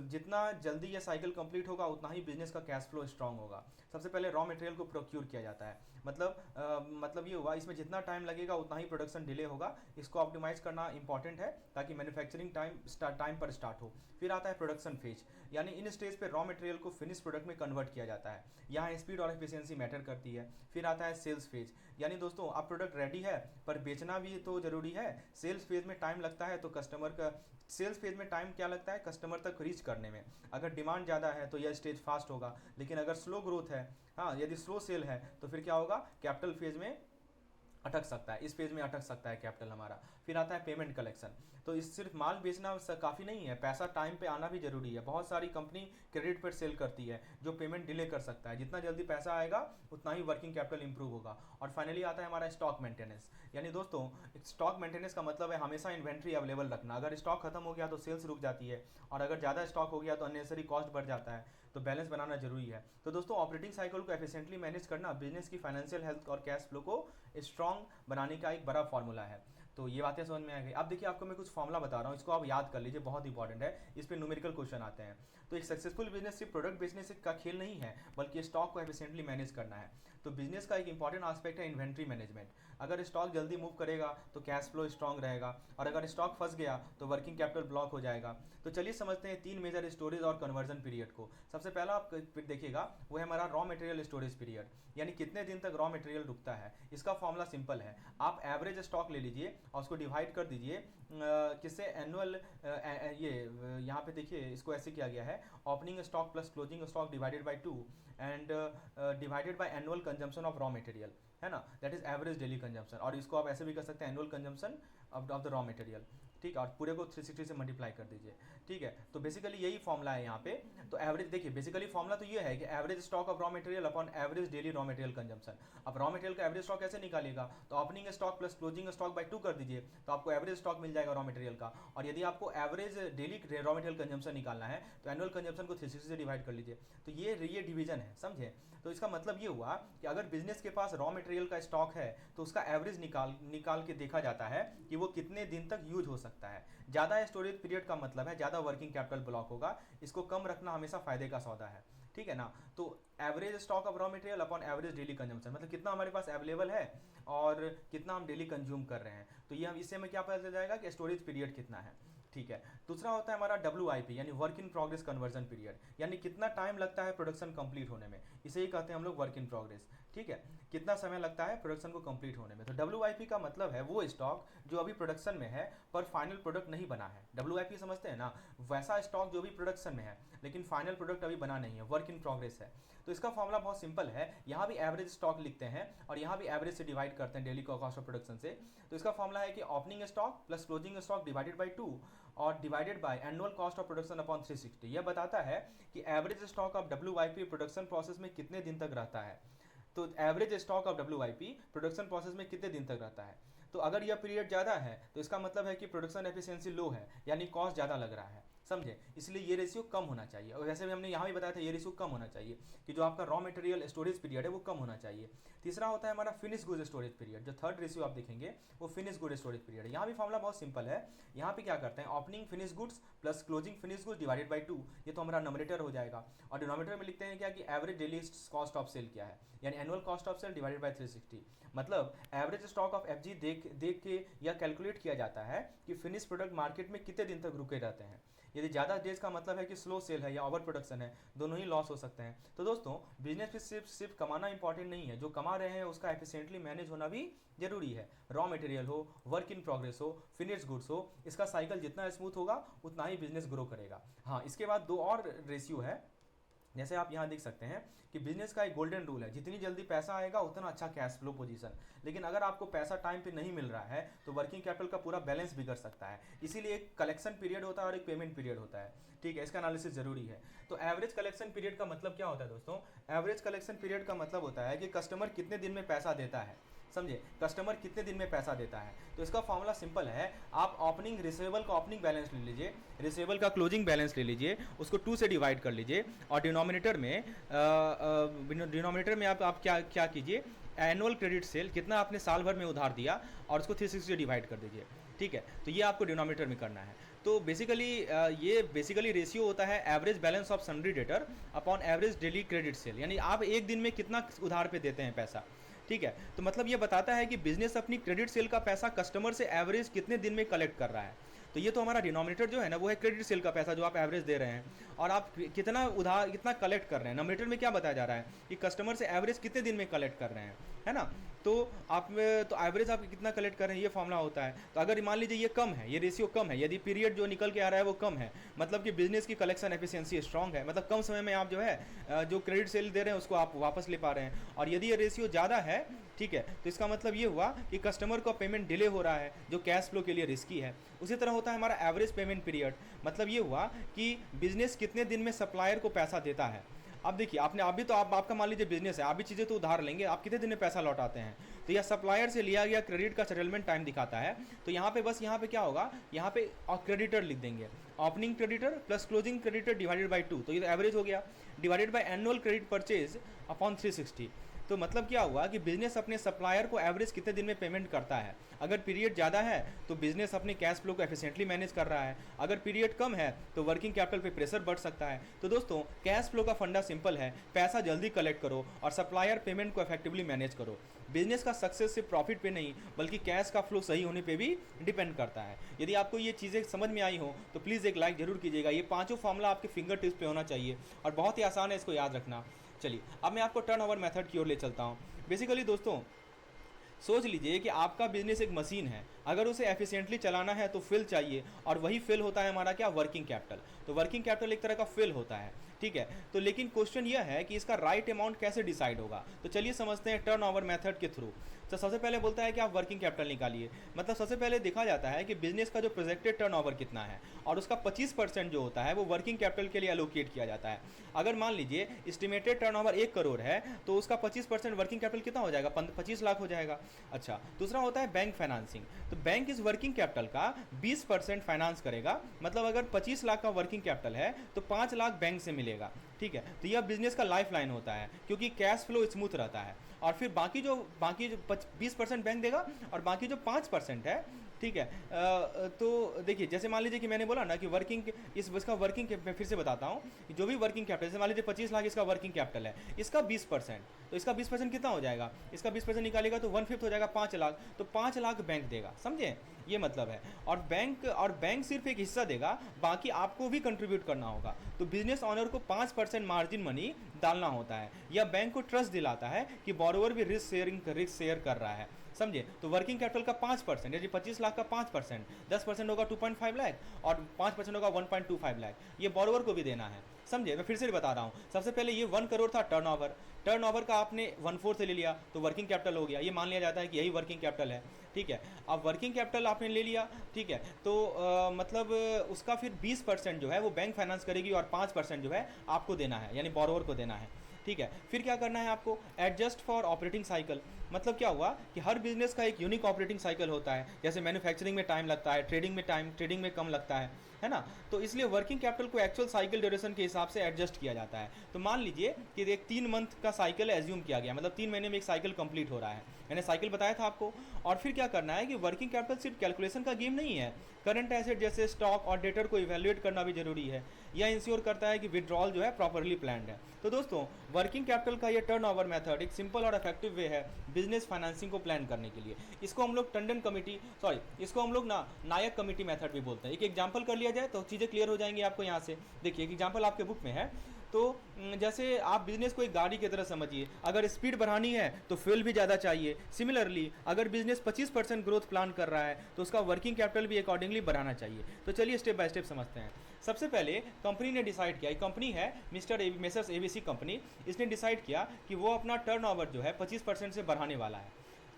जितना जल्दी यह साइकिल कंप्लीट होगा उतना ही बिजनेस का कैश फ्लो स्ट्रांग होगा। सबसे पहले रॉ मटेरियल को प्रोक्यूर किया जाता है, मतलब ये हुआ इसमें जितना टाइम लगेगा उतना ही प्रोडक्शन डिले होगा। इसको ऑप्टिमाइज करना इंपॉर्टेंट है ताकि मैन्युफैक्चरिंग टाइम पर स्टार्ट हो। फिर आता है प्रोडक्शन फेज, यानी इन स्टेज पे रॉ मटेरियल को फिनिश प्रोडक्ट में कन्वर्ट किया जाता है। यहाँ स्पीड और एफिशिएंसी मैटर करती है। फिर आता है सेल्स फेज, यानी दोस्तों अब प्रोडक्ट रेडी है पर बेचना भी तो जरूरी है। सेल्स फेज में टाइम लगता है तो कस्टमर का सेल्स फेज में टाइम क्या लगता है, कस्टमर तक रीच करने में। अगर डिमांड ज़्यादा है तो यह स्टेज फास्ट होगा, लेकिन अगर स्लो ग्रोथ है, हाँ यदि स्लो सेल है तो फिर क्या होगा, कैपिटल फेज में अटक सकता है, इस पेज में अटक सकता है कैपिटल हमारा। फिर आता है पेमेंट कलेक्शन। तो इस सिर्फ माल बेचना काफ़ी नहीं है, पैसा टाइम पे आना भी जरूरी है। बहुत सारी कंपनी क्रेडिट पर सेल करती है जो पेमेंट डिले कर सकता है। जितना जल्दी पैसा आएगा उतना ही वर्किंग कैपिटल इंप्रूव होगा। और फाइनली आता है हमारा स्टॉक मेंटेनेंस, यानी दोस्तों स्टॉक मेंटेनेंस का मतलब है हमेशा इन्वेंट्री अवेलेबल रखना। अगर स्टॉक खत्म हो गया तो सेल्स रुक जाती है, और अगर ज़्यादा स्टॉक हो गया तो अननेसेसरी कॉस्ट बढ़ जाता है। तो बैलेंस बनाना जरूरी है। तो दोस्तों ऑपरेटिंग साइकिल को एफिशिएंटली मैनेज करना बिजनेस की फाइनेंशियल हेल्थ और कैश फ्लो को स्ट्रॉन्ग बनाने का एक बड़ा फॉर्मूला है। तो ये बातें समझ में आ गई। अब देखिए आपको मैं कुछ फॉर्मूला बता रहा हूँ, इसको आप याद कर लीजिए, बहुत इंपॉर्टेंट है। इस पर न्यूमेरिकल क्वेश्चन आते हैं। तो एक सक्सेसफुल बिजनेस सिर्फ प्रोडक्ट बेचने से का खेल नहीं है, बल्कि स्टॉक को एफिशिएंटली मैनेज करना है। तो बिजनेस का एक इंपॉर्टेंट आस्पेक्ट है इन्वेंट्री मैनेजमेंट। अगर स्टॉक जल्दी मूव करेगा तो कैश फ्लो स्ट्रॉन्ग रहेगा, और अगर स्टॉक फंस गया तो वर्किंग कैपिटल ब्लॉक हो जाएगा। तो चलिए समझते हैं 3 मेजर स्टोरेज और कन्वर्जन पीरियड को। सबसे पहला आप देखिएगा वो है हमारा रॉ मटेरियल स्टोरेज पीरियड, यानी कितने दिन तक रॉ मटेरियल रुकता है। इसका फॉर्मूला सिंपल है, आप एवरेज स्टॉक ले लीजिए और उसको डिवाइड कर दीजिए किससे, एनुअल, ये यहाँ पे देखिए इसको ऐसे किया गया है, opening stock plus closing stock divided by 2 and divided by annual consumption of raw material, है ना, that is average daily consumption. और इसको आप ऐसे भी कर सकते हैं, annual consumption of the raw material, ठीक है, और पूरे को 360 से मल्टीप्लाई कर दीजिए, ठीक है। तो बेसिकली यही फॉर्मूला है यहाँ पे। तो एवरेज देखिए, बेसिकली फॉर्मूला तो ये है कि average stock of raw material upon average daily raw material consumption. अब रॉ मटेरियल का एवरेज स्टॉक कैसे निकालिएगा, तो opening stock plus closing stock by 2 कर दीजिए, तो आपको एवरेज स्टॉक मिल जाएगा रॉ मटेरियल का। और यदि आपको average daily raw material consumption निकालना है तो एनुअल कंजम्पशन को 360 से डिवाइड कर लीजिए। तो ये डिवीजन है, समझे। तो इसका मतलब ये हुआ कि अगर बिजनेस के पास रॉ मटेरियल का स्टॉक है तो उसका एवरेज निकाल के देखा जाता है कि वो कितने दिन तक यूज हो सकता है। ज़्यादा स्टोरेज पीरियड का मतलब है ज़्यादा वर्किंग कैपिटल ब्लॉक होगा, इसको कम रखना हमेशा फायदे का सौदा है, ठीक है ना। तो average stock of raw material upon average daily consumption, मतलब कितना हमारे पास अवेलेबल है और कितना हम डेली कंज्यूम कर रहे हैं। तो ये हम इससे हमें क्या पता चल जाएगा कि स्टोरेज पीरियड कितना है, ठीक है। दूसरा होता है हमारा WIP यानी work in progress conversion period, यानी कितना टाइम लगता है प्रोडक्शन कंप्लीट होने में, इसे ही कहते हैं हम लोग वर्क इन प्रोग्रेस, ठीक है। कितना समय लगता है प्रोडक्शन को कंप्लीट होने में। तो WIP का मतलब है वो स्टॉक जो अभी प्रोडक्शन में है पर फाइनल प्रोडक्ट नहीं बना है। WIP समझते हैं ना, वैसा स्टॉक जो भी प्रोडक्शन में है लेकिन फाइनल प्रोडक्ट अभी बना नहीं है, वर्क इन प्रोग्रेस है। तो इसका फॉर्मूला बहुत सिंपल है, यहाँ भी एवरेज स्टॉक लिखते हैं और यहाँ भी एवरेज से डिवाइड करते हैं डेली कॉस्ट ऑफ प्रोडक्शन से। तो इसका फॉर्मूला है कि opening stock plus closing stock divided by 2 और divided by annual cost of production upon 360। यह बताता है कि average stock of WIP production process में कितने दिन तक रहता है। तो average stock of WIP production process में कितने दिन तक रहता है। तो अगर यह पीरियड ज़्यादा है तो इसका मतलब है कि प्रोडक्शन एफिशिएंसी लो है, यानी कॉस्ट ज़्यादा लग रहा है, समझे, इसलिए ये रेशियो कम होना चाहिए। और वैसे भी हमने यहाँ भी बताया था ये रेशियो कम होना चाहिए कि जो आपका रॉ मटेरियल स्टोरेज पीरियड है वो कम होना चाहिए। तीसरा होता है हमारा फिनिश गुड स्टोरेज पीरियड, जो थर्ड रेशियो आप देखेंगे वो फिनिश गुड स्टोरेज पीरियड है। यहाँ भी फॉर्मूला बहुत सिंपल है। यहाँ पे क्या करते हैं, opening finish goods plus closing finish goods divided by 2, ये तो हमारा नॉमिनेटर हो जाएगा। और डिनोमिनेटर में लिखते हैं क्या कि average daily cost of sale क्या है, यानी annual cost of sale divided by 360। मतलब एवरेज स्टॉक ऑफ एफजी देख के यह कैलकुलेट किया जाता है कि फिनिश प्रोडक्ट मार्केट में कितने दिन तक रुके रहते हैं। यदि ज़्यादा डेज का मतलब है कि स्लो सेल है या ओवर प्रोडक्शन है, दोनों ही लॉस हो सकते हैं। तो दोस्तों बिजनेस में सिर्फ कमाना इंपॉर्टेंट नहीं है, जो कमा रहे हैं उसका एफिशिएंटली मैनेज होना भी जरूरी है। रॉ मटेरियल हो, वर्क इन प्रोग्रेस हो, फिनिश गुड्स हो, इसका साइकिल जितना स्मूथ होगा उतना ही बिजनेस ग्रो करेगा। हाँ, इसके बाद दो और रेशियो है, जैसे आप यहाँ देख सकते हैं कि बिजनेस का एक गोल्डन रूल है, जितनी जल्दी पैसा आएगा उतना अच्छा कैश फ्लो पोजीशन। लेकिन अगर आपको पैसा टाइम पे नहीं मिल रहा है तो वर्किंग कैपिटल का पूरा बैलेंस बिगड़ सकता है। इसीलिए एक कलेक्शन पीरियड होता है और एक पेमेंट पीरियड होता है, ठीक है, इसका एनालिसिस जरूरी है। तो एवरेज कलेक्शन पीरियड का मतलब क्या होता है दोस्तों, एवरेज कलेक्शन पीरियड का मतलब होता है कि कस्टमर कितने दिन में पैसा देता है। समझे, कस्टमर कितने दिन में पैसा देता है। तो इसका फॉर्मूला सिंपल है, आप ओपनिंग रिसीवेबल का ओपनिंग बैलेंस ले लीजिए, रिसीवेबल का क्लोजिंग बैलेंस ले लीजिए, उसको 2 से डिवाइड कर लीजिए और डिनोमिनेटर में आप क्या कीजिए, एनुअल क्रेडिट सेल कितना आपने साल भर में उधार दिया और उसको 360 डिवाइड कर दीजिए, ठीक है। तो ये आपको डिनोमिनेटर में करना है। तो बेसिकली रेशियो होता है average balance of sundry debtor upon average daily credit sale, यानी आप एक दिन में कितना उधार पे देते हैं पैसा, ठीक है। तो मतलब ये बताता है कि बिजनेस अपनी क्रेडिट सेल का पैसा कस्टमर से एवरेज कितने दिन में कलेक्ट कर रहा है। तो ये तो हमारा डिनोमिनेटर जो है ना वो है क्रेडिट सेल का पैसा जो आप एवरेज दे रहे हैं, और आप कितना कलेक्ट कर रहे हैं। नॉमिनेटर में क्या बताया जा रहा है कि कस्टमर से एवरेज कितने दिन में कलेक्ट कर रहे हैं, है ना। तो एवरेज आप कितना कलेक्ट कर रहे हैं ये फॉर्मूला होता है। तो अगर मान लीजिए ये कम है, ये रेशियो कम है, यदि पीरियड जो निकल के आ रहा है वो कम है, मतलब कि बिजनेस की कलेक्शन एफिशिएंसी स्ट्रांग है, मतलब कम समय में आप जो है जो क्रेडिट सेल दे रहे हैं उसको आप वापस ले पा रहे हैं। और यदि ये रेशियो ज़्यादा है, ठीक है, तो इसका मतलब ये हुआ कि कस्टमर का पेमेंट डिले हो रहा है, जो कैश फ्लो के लिए रिस्की है। उसी तरह होता है हमारा एवरेज पेमेंट पीरियड, मतलब ये हुआ कि बिजनेस कितने दिन में सप्लायर को पैसा देता है। अब देखिए आपका मान लीजिए बिजनेस है, आप भी चीज़ें तो उधार लेंगे, आप कितने दिन में पैसा लौटाते हैं। तो यह सप्लायर से लिया गया क्रेडिट का सेटलमेंट टाइम दिखाता है। तो यहाँ पे क्या होगा, यहाँ पे क्रेडिटर लिख देंगे, opening creditor plus closing creditor divided by 2, तो ये तो एवरेज हो गया, divided by annual credit purchase upon 360। तो मतलब क्या हुआ कि बिजनेस अपने सप्लायर को एवरेज कितने दिन में पेमेंट करता है। अगर पीरियड ज़्यादा है तो बिजनेस अपने कैश फ्लो को एफिशिएंटली मैनेज कर रहा है, अगर पीरियड कम है तो वर्किंग कैपिटल पे प्रेशर बढ़ सकता है। तो दोस्तों कैश फ्लो का फंडा सिंपल है, पैसा जल्दी कलेक्ट करो और सप्लायर पेमेंट को इफेक्टिवली मैनेज करो। बिजनेस का सक्सेस सिर्फ प्रॉफिट पे नहीं बल्कि कैश का फ्लो सही होने पे भी डिपेंड करता है। यदि आपको ये चीज़ें समझ में आई हो तो प्लीज़ एक लाइक जरूर कीजिएगा। ये पांचों फॉर्मूला आपके फिंगर टिप्स पे होना चाहिए और बहुत ही आसान है इसको याद रखना। चलिए अब मैं आपको टर्नओवर मेथड की ओर ले चलता हूँ। बेसिकली दोस्तों सोच लीजिए कि आपका बिजनेस एक मशीन है, अगर उसे एफिशिएंटली चलाना है तो फिल चाहिए, और वही फिल होता है हमारा क्या, वर्किंग कैपिटल। तो वर्किंग कैपिटल एक तरह का फिल होता है, ठीक है। तो लेकिन क्वेश्चन यह है कि इसका राइट अमाउंट कैसे डिसाइड होगा। तो चलिए समझते हैं टर्नओवर मेथड के थ्रू। तो सबसे पहले बोलता है कि आप वर्किंग कैपिटल निकालिए, मतलब सबसे पहले देखा जाता है कि बिजनेस का जो प्रोजेक्टेड टर्नओवर कितना है और उसका 25% जो होता है वो वर्किंग कैपिटल के लिए एलोकेट किया जाता है। अगर मान लीजिए एस्टिमेटेड टर्नओवर 1 करोड़ है तो उसका 25% वर्किंग कैपिटल कितना हो जाएगा, 25 लाख हो जाएगा। अच्छा, दूसरा होता है बैंक फाइनेंसिंग। तो बैंक इस वर्किंग कैपिटल का 20% फाइनेंस करेगा, मतलब अगर 25 लाख का वर्किंग कैपिटल है तो 5 लाख बैंक से मिलेगा, ठीक है। तो यह बिजनेस का लाइफ लाइन होता है क्योंकि कैश फ्लो स्मूथ रहता है। और फिर बाकी जो 20% बैंक देगा और बाकी जो 5% है, ठीक है। तो देखिए जैसे मान लीजिए कि मैंने बोला ना कि इसका वर्किंग मैं फिर से बताता हूँ कि जो भी वर्किंग कैपिटल, जैसे मान लीजिए 25 लाख इसका वर्किंग कैपिटल है, इसका 20%, तो इसका 20% कितना हो जाएगा, इसका 20% निकालेगा तो 1/5 हो जाएगा 5 लाख, तो 5 लाख बैंक देगा, समझे, ये मतलब है। और बैंक सिर्फ एक हिस्सा देगा, बाकी आपको भी कंट्रीब्यूट करना होगा। तो बिजनेस ऑनर को 5% मार्जिन मनी डालना होता है, या बैंक को ट्रस्ट दिलाता है कि बोरोवर भी रिस्क शेयर कर रहा है, समझे। तो वर्किंग कैपिटल का 5%, यदि 25 लाख का 5%, 10% होगा 2.5 लाख और 5% होगा 1.25 लाख, ये बोरोवर को भी देना है, समझे। मैं फिर से बता रहा हूँ, सबसे पहले ये 1 करोड़ था टर्नओवर का आपने 1/4 से ले लिया तो वर्किंग कैपिटल हो गया, ये मान लिया जाता है कि यही वर्किंग कैपिटल है, ठीक है। अब वर्किंग कैपिटल आपने ले लिया, ठीक है, तो मतलब उसका फिर 20% जो है वो बैंक फाइनेंस करेगी और 5% जो है आपको देना है, यानी बोरोवर को देना है, ठीक ठीक है। फिर क्या करना है आपको, एडजस्ट फॉर ऑपरेटिंग साइकिल। मतलब क्या हुआ कि हर बिजनेस का एक यूनिक ऑपरेटिंग साइकिल होता है, जैसे मैन्युफैक्चरिंग में टाइम लगता है, ट्रेडिंग में कम लगता है ना। तो इसलिए वर्किंग कैपिटल को एक्चुअल साइकिल ड्यूरेशन के हिसाब से एडजस्ट किया जाता है। तो मान लीजिए कि एक 3 मंथ का साइकिल एज्यूम किया गया, मतलब 3 महीने में एक साइकिल कंप्लीट हो रहा है, मैंने साइकिल बताया था आपको। और फिर क्या करना है कि वर्किंग कैपिटल सिर्फ कैलकुलेशन का गेम नहीं है, करंट एसेट जैसे स्टॉक और डेटर को इवेल्युएट करना भी जरूरी है। यह इंश्योर करता है कि विड्रॉल जो है प्रॉपरली प्लान्ड है। तो दोस्तों, वर्किंग कैपिटल का ये टर्नओवर मेथड एक सिंपल और इफेक्टिव वे है बिजनेस फाइनेंसिंग को प्लान करने के लिए। इसको हम लोग टंडन कमेटी इसको हम लोग नायक कमेटी मेथड भी बोलते हैं। एक एग्जांपल कर लिया जाए तो चीज़ें क्लियर हो जाएंगी आपको। यहाँ से देखिए, एक एग्जांपल आपके बुक में है। तो जैसे आप बिजनेस को एक गाड़ी की तरह समझिए, अगर स्पीड बढ़ानी है तो फ्यूल भी ज़्यादा चाहिए। सिमिलरली अगर बिजनेस 25% ग्रोथ प्लान कर रहा है तो उसका वर्किंग कैपिटल भी अकॉर्डिंगली बढ़ाना चाहिए। तो चलिए स्टेप बाय स्टेप समझते हैं। सबसे पहले कंपनी ने डिसाइड किया, एक कंपनी है मेसर्स एबीसी कंपनी, इसने डिसाइड किया कि वो अपना टर्नओवर जो है 25% से बढ़ाने वाला है।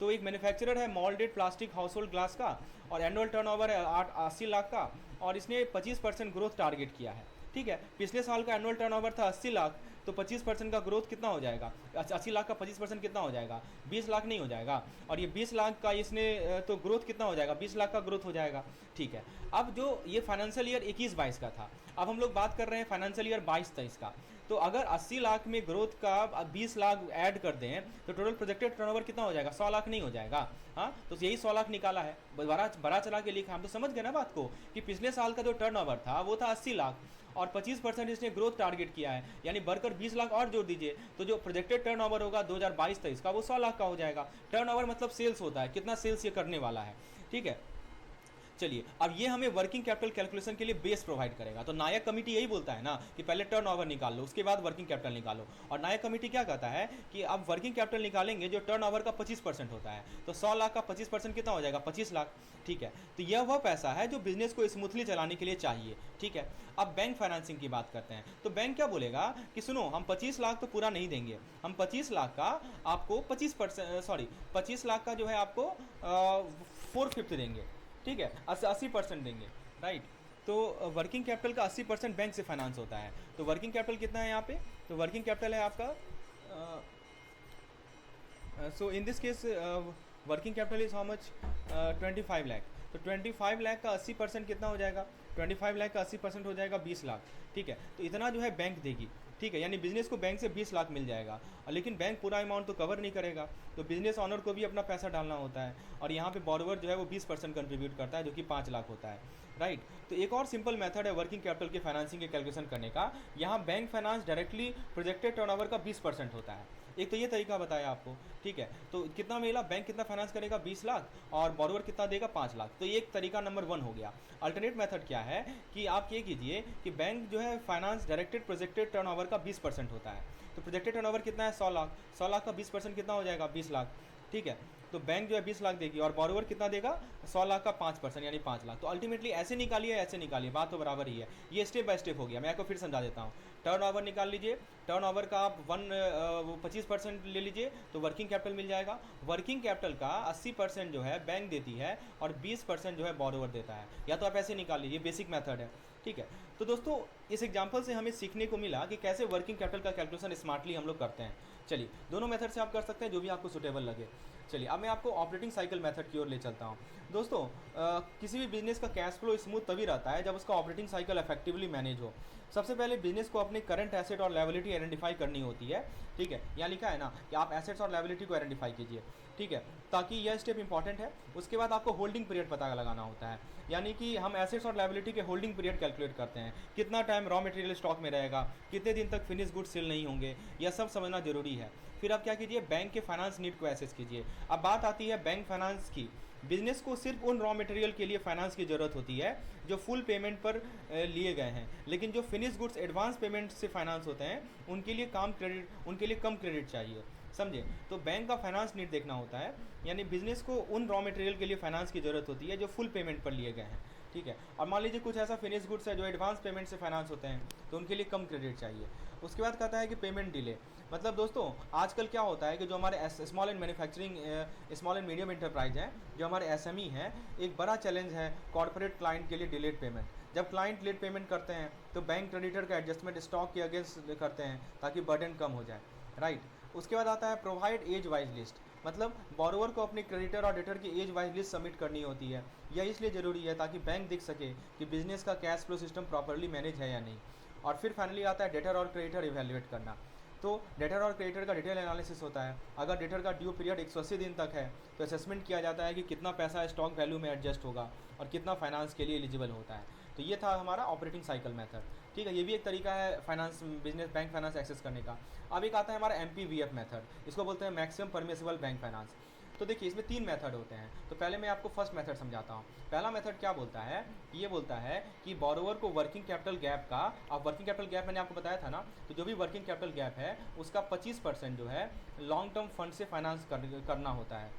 तो एक मैन्युफैक्चरर है moulded plastic house hold glass का, और एनुअल टर्नओवर है 80 लाख का, और इसने 25% ग्रोथ टारगेट किया है। ठीक है, पिछले साल का एनुअल टर्नओवर था 80 लाख, तो 25% का ग्रोथ कितना हो जाएगा, 80 लाख का 25% कितना हो जाएगा, 20 लाख नहीं हो जाएगा। और ये 20 लाख का इसने तो ग्रोथ कितना हो जाएगा, 20 लाख का ग्रोथ हो जाएगा। ठीक है, अब जो ये फाइनेंशियल ईयर 21-22 का था, अब हम लोग बात कर रहे हैं फाइनेंशियल ईयर 22-23 का। तो अगर 80 लाख में ग्रोथ का 20 लाख ऐड कर दें तो टोटल प्रोजेक्टेड टर्नओवर कितना हो जाएगा, 100 लाख नहीं हो जाएगा। हाँ, तो यही 100 लाख निकाला है, बड़ा चला के लिखा। हम तो समझ गए ना बात को कि पिछले साल का जो टर्नओवर था वो था 80 लाख, और 25% इसने ग्रोथ टारगेट किया है, यानी बढ़कर 20 लाख और जोड़ दीजिए, तो जो प्रोजेक्टेड टर्नओवर होगा 2022-23 का वो 100 लाख का हो जाएगा। टर्नओवर मतलब सेल्स होता है, कितना सेल्स ये करने वाला है। ठीक है, चलिए अब ये हमें वर्किंग कैपिटल कैलकुलेशन के लिए बेस प्रोवाइड करेगा। तो नायक कमेटी यही बोलता है ना कि पहले टर्नओवर निकाल लो, उसके बाद वर्किंग कैपिटल निकालो। और नायक कमेटी क्या कहता है कि अब वर्किंग कैपिटल निकालेंगे जो टर्नओवर का 25% होता है, तो 100 लाख का 25% कितना हो जाएगा, 25 लाख। ठीक है, तो यह वह पैसा है जो बिजनेस को स्मूथली चलाने के लिए चाहिए। ठीक है, अब बैंक फाइनेंसिंग की बात करते हैं। तो बैंक क्या बोलेगा कि सुनो, हम 25 लाख तो पूरा नहीं देंगे, हम 25 लाख का आपको 25 लाख का जो है आपको 4/5 देंगे। ठीक है, 80% देंगे, राइट। तो वर्किंग कैपिटल का 80% बैंक से फाइनेंस होता है। तो वर्किंग कैपिटल कितना है यहाँ पे, तो वर्किंग कैपिटल है आपका so in this case working capital is how much, 25 lakh. तो 25 लाख का 80% कितना हो जाएगा, 25 लाख का 80% हो जाएगा 20 लाख। ठीक है, तो इतना जो है बैंक देगी। ठीक है, यानी बिजनेस को बैंक से 20 लाख मिल जाएगा, लेकिन बैंक पूरा अमाउंट तो कवर नहीं करेगा, तो बिजनेस ऑनर को भी अपना पैसा डालना होता है। और यहाँ पे बॉरोवर जो है वो 20% कंट्रीब्यूट करता है, जो कि 5 लाख होता है, राइट। तो एक और सिंपल मेथड है वर्किंग कैपिटल के फाइनेंसिंग के कैलकुलेशन करने का। यहाँ bank finance directly projected turnover का 20% होता है। एक तो ये तरीका बताया आपको। ठीक है, तो कितना मिला, बैंक कितना फाइनेंस करेगा, 20 लाख, और बॉरोवर कितना देगा, 5 लाख। तो ये एक तरीका नंबर 1 हो गया। अल्टरनेट मेथड क्या है कि आप ये कीजिए कि बैंक जो है फाइनेंस डायरेक्टेड प्रोजेक्टेड टर्नओवर का 20% होता है। तो प्रोजेक्टेड टर्नओवर कितना है, 100 लाख, 100 लाख का 20% कितना हो जाएगा, 20 लाख। ठीक है, तो बैंक जो है 20 लाख देगी, और बॉरोवर कितना देगा, 100 लाख का 5% यानी 5 लाख। तो अल्टीमेटली ऐसे निकालिए ऐसे निकालिए, बात तो बराबर ही है। ये स्टेप बाय स्टेप हो गया, मैं आपको फिर समझा देता हूँ। टर्नओवर निकाल लीजिए, टर्नओवर का आप 25% ले लीजिए तो वर्किंग कैपिटल मिल जाएगा। वर्किंग कैपिटल का 80% जो है बैंक देती है, और 20% जो है बॉरोवर देता है। या तो आप ऐसे निकाल लीजिए, बेसिक मेथड है। ठीक है, तो दोस्तों इस एग्जाम्पल से हमें सीखने को मिला कि कैसे वर्किंग कैपिटल का कैलकुलेशन स्मार्टली हम लोग करते हैं। चलिए, दोनों मेथड से आप कर सकते हैं, जो भी आपको सुटेबल लगे। चलिए अब मैं आपको ऑपरेटिंग साइकिल मेथड की ओर ले चलता हूँ। दोस्तों किसी भी बिजनेस का कैश फ्लो स्मूथ तभी रहता है जब उसका ऑपरेटिंग साइकिल इफेक्टिवली मैनेज हो। सबसे पहले बिजनेस को अपने करंट एसेट और लायबिलिटी आइडेंटिफाई करनी होती है। ठीक है, यहाँ लिखा है ना कि आप एसेट्स और लायबिलिटी को आइडेंटिफाई कीजिए। ठीक है, ताकि यह स्टेप इंपॉर्टेंट है। उसके बाद आपको होल्डिंग पीरियड पता लगाना होता है, यानी कि हम एसेट्स और लायबिलिटी के होल्डिंग पीरियड कैलकुलेट करते हैं। कितना टाइम रॉ मटेरियल स्टॉक में रहेगा, कितने दिन तक फिनिश गुड सेल नहीं होंगे, यह सब समझना जरूरी है। फिर आप क्या कीजिए, बैंक के फाइनेंस नीड को एसेस कीजिए। अब बात आती है बैंक फाइनेंस की। बिजनेस को सिर्फ उन रॉ मटेरियल के लिए फाइनेंस की ज़रूरत होती है जो फुल पेमेंट पर लिए गए हैं, लेकिन जो फिनिश गुड्स एडवांस पेमेंट से फाइनेंस होते हैं उनके लिए कम क्रेडिट चाहिए। समझे, तो बैंक का फाइनेंस नीड देखना होता है, यानी बिजनेस को उन रॉ मटेरियल के लिए फाइनेंस की ज़रूरत होती है जो फुल पेमेंट पर लिए गए हैं। ठीक है, और मान लीजिए कुछ ऐसा फिनिश गुड्स है जो एडवांस पेमेंट से फाइनेंस होते हैं, तो उनके लिए कम क्रेडिट चाहिए। उसके बाद कहता है कि पेमेंट डिले। मतलब दोस्तों आजकल क्या होता है कि जो हमारे स्मॉल एंड मीडियम इंटरप्राइज हैं, जो हमारे एसएमई हैं, एक बड़ा चैलेंज है कॉर्पोरेट क्लाइंट के लिए डिलेड पेमेंट। जब क्लाइंट लेट पेमेंट करते हैं तो बैंक क्रेडिटर का एडजस्टमेंट स्टॉक के अगेंस्ट करते हैं ताकि बर्डन कम हो जाए। राइट। उसके बाद आता है प्रोवाइड एज वाइज लिस्ट, मतलब बोरोवर को अपने क्रेडिटर और डेटर की एज वाइज लिस्ट सबमिट करनी होती है। यह इसलिए ज़रूरी है ताकि बैंक देख सके कि बिजनेस का cash flow system properly manage है या नहीं। और फिर फाइनली आता है डेटर और क्रेडिटर इवैल्यूएट करना। तो डेटर और क्रेडिटर का डिटेल एनालिसिस होता है। अगर डेटर का ड्यू पीरियड 180 दिन तक है तो असेसमेंट किया जाता है कि कितना पैसा स्टॉक वैल्यू में एडजस्ट होगा और कितना फाइनेंस के लिए एलिजिबल होता है। तो ये था हमारा ऑपरेटिंग साइकिल मेथड। ठीक है, ये भी एक तरीका है finance business bank finance access करने का। अब एक आता है हमारा MPVF मेथड, इसको बोलते हैं मैक्सिमम परमिसिबल बैंक फाइनेंस। तो देखिए इसमें 3 मेथड होते हैं। तो पहले मैं आपको फर्स्ट मेथड समझाता हूँ। पहला मेथड क्या बोलता है, ये बोलता है कि बोरोवर को वर्किंग कैपिटल गैप का, अब वर्किंग कैपिटल गैप मैंने आपको बताया था ना, तो जो भी वर्किंग कैपिटल गैप है उसका 25% जो है लॉन्ग टर्म फंड से फाइनेंस करना होता है।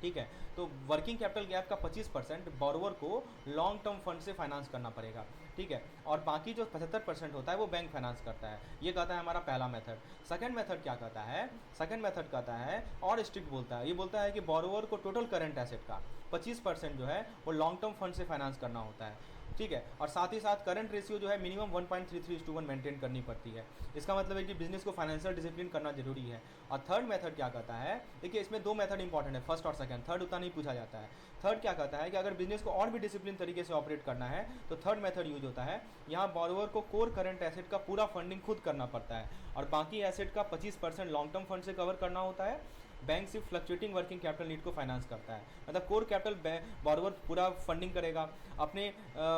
ठीक है, तो वर्किंग कैपिटल गैप का 25% बोरोवर को लॉन्ग टर्म फंड से फाइनेंस करना पड़ेगा। ठीक है, और बाकी जो 75% होता है वो बैंक फाइनेंस करता है। ये कहता है हमारा पहला मेथड। सेकंड मेथड क्या कहता है, सेकंड मेथड कहता है और स्ट्रिक्ट बोलता है, ये बोलता है कि बोरोवर को टोटल करंट एसेट का 25% जो है वो लॉन्ग टर्म फंड से फाइनेंस करना होता है। ठीक है, और साथ ही साथ करंट रेशियो जो है मिनिमम 1.33:1 मेंटेन करनी पड़ती है। इसका मतलब है कि बिजनेस को फाइनेंशियल डिसिप्लिन करना जरूरी है। और थर्ड मेथड क्या कहता है, देखिए इसमें 2 मेथड इंपॉर्टेंट है, फर्स्ट और सेकंड, थर्ड उतना नहीं पूछा जाता है। थर्ड क्या कहता है कि अगर बिजनेस को और भी डिसिप्लिन तरीके से ऑपरेट करना है तो थर्ड मेथड यूज होता है। यहाँ बोरोवर को कोर करंट एसेट का पूरा फंडिंग खुद करना पड़ता है और बाकी एसेट का 25% लॉन्ग टर्म फंड से कवर करना होता है। बैंक सिर्फ फ्लक्चुएटिंग वर्किंग कैपिटल नीड को फाइनेंस करता है, मतलब कोर कैपिटल बोरोवर पूरा फंडिंग करेगा अपने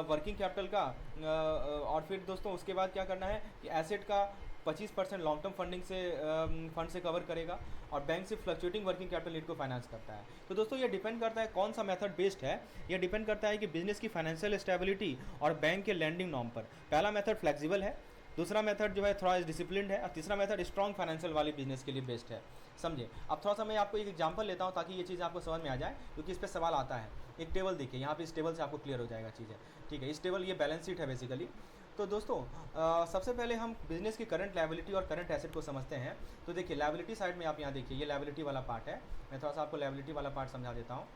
वर्किंग कैपिटल का। और फिर दोस्तों उसके बाद क्या करना है कि एसेट का 25% लॉन्ग टर्म फंडिंग से फंड से कवर करेगा और बैंक से फ्लक्चुएटिंग वर्किंग कैपिटल नीड को फाइनेंस करता है। तो दोस्तों ये डिपेंड करता है कौन सा मेथड बेस्ड है, ये डिपेंड करता है कि बिजनेस की फाइनेंशियल स्टेबिलिटी और बैंक के लैंडिंग नॉर्म पर। पहला मेथड फ्लेक्सिबल है, दूसरा मेथड जो है थोड़ा डिसिप्लिन है और तीसरा मेथड स्ट्रॉन्ग फाइनेंशियल वाले बिजनेस के लिए बेस्ट है। समझे? अब थोड़ा सा मैं आपको एक एग्जांपल लेता हूँ ताकि ये चीज़ आपको समझ में आ जाए, क्योंकि इस पर सवाल आता है। एक टेबल देखिए, यहाँ पे इस टेबल से आपको क्लियर हो जाएगा चीज़ें। ठीक है, इस टेबल ये बैलेंस शीट है बेसिकली। तो दोस्तों सबसे पहले हम बिजनेस की करंट लायबिलिटी और करंट एसेट को समझते हैं। तो देखिए लायबिलिटी साइड में आप यहाँ देखिए, ये लायबिलिटी वाला पार्ट है। मैं थोड़ा सा आपको लायबिलिटी वाला पार्ट समझा देता हूँ।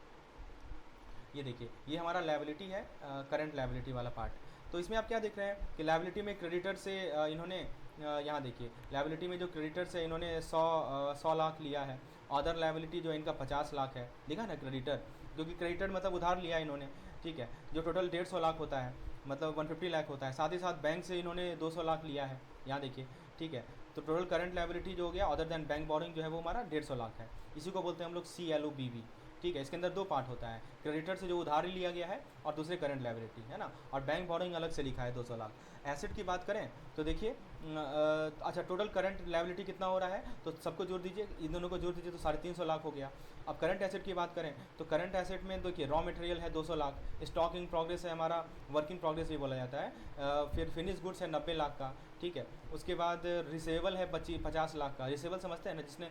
ये देखिए, ये हमारा लायबिलिटी है, करंट लायबिलिटी वाला पार्ट। तो इसमें आप क्या देख रहे हैं कि लायबिलिटी में क्रेडिटर से इन्होंने यहाँ देखिए लायबिलिटी में जो क्रेडिटर से इन्होंने 100 लाख लिया है। अदर लायबिलिटी जो इनका 50 लाख है, देखा ना क्रेडिटर, क्योंकि क्रेडिटर मतलब उधार लिया इन्होंने। ठीक है, जो टोटल 150 लाख होता है, मतलब 150 लाख होता है। साथ ही साथ बैंक से इन्होंने 200 लाख लिया है, यहाँ देखिए। ठीक है, तो टोटल करंट लायबिलिटी जो हो गया अदर देन बैंक बोरिंग जो है वो हमारा 150 लाख है। इसी को बोलते हैं हम लोग CLOBV। ठीक है, इसके अंदर 2 पार्ट होता है, क्रेडिटर से जो उधार लिया गया है और दूसरे करंट लायबिलिटी, है ना, और बैंक बोरिंग अलग से लिखा है 200 लाख। एसेट की बात करें तो देखिए अच्छा टोटल करंट लायबिलिटी कितना हो रहा है, तो सबको जोड़ दीजिए, इन दोनों को जोड़ दीजिए तो 350 लाख हो गया। अब करंट एसेट की बात करें तो करंट एसेट में देखिए रॉ मटेरियल है 200 लाख, स्टॉक इन प्रोग्रेस है हमारा, वर्क इन प्रोग्रेस भी बोला जाता है, फिर फिनिश गुड्स है 90 लाख का। ठीक है, उसके बाद रिसेबल है 50 लाख का। रिसेबल समझते हैं ना, जिसने